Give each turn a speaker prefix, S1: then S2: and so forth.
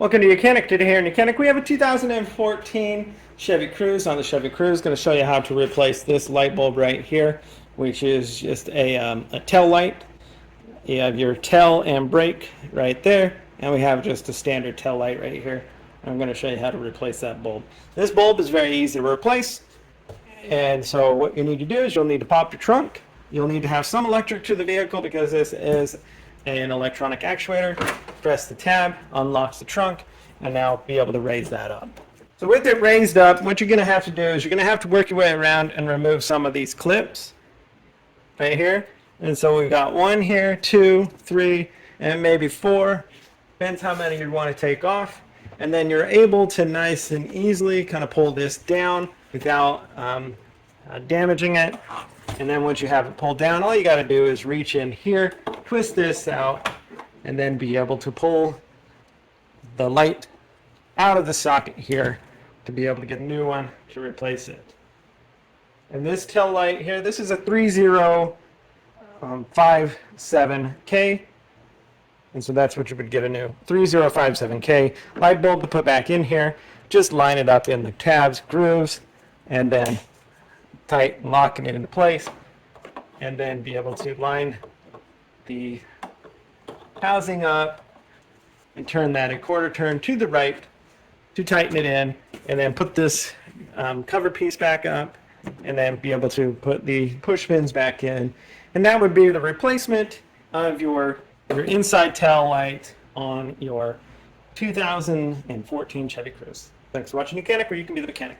S1: Welcome to YOUCANIC. Today here in YOUCANIC we have a 2014 Chevy Cruze. On the Chevy Cruze, going to show you how to replace this light bulb right here, which is just a tail light. You have your tail and brake right there, and we have just a standard tail light right here. I'm going to show you how to replace that bulb. This bulb is very easy to replace, and so what you need to do is you'll need to pop your trunk. You'll need to have some electric to the vehicle because this is an electronic actuator. Press the tab, unlocks the trunk, and now be able to raise that up. So with it raised up, what you're going to have to do is you're going to have to work your way around and remove some of these clips right here. And so we've got 1 here, 2, 3, and maybe 4. Depends how many you want to take off. And then you're able to nice and easily kind of pull this down without damaging it. And then once you have it pulled down, all you got to do is reach in here, twist this out, and then be able to pull the light out of the socket here to be able to get a new one to replace it. And this tail light here, this is a 3057K, and so that's what you would get, a new 3057K light bulb to put back in here. Just line it up in the tabs, grooves, and then tight, locking it into place, and then be able to line the housing up and turn that a quarter turn to the right to tighten it in, and then put this cover piece back up, and then be able to put the push pins back in, and that would be the replacement of your inside tail light on your 2014 Chevy Cruze. Thanks for watching YOUCANIC, where you can be the mechanic.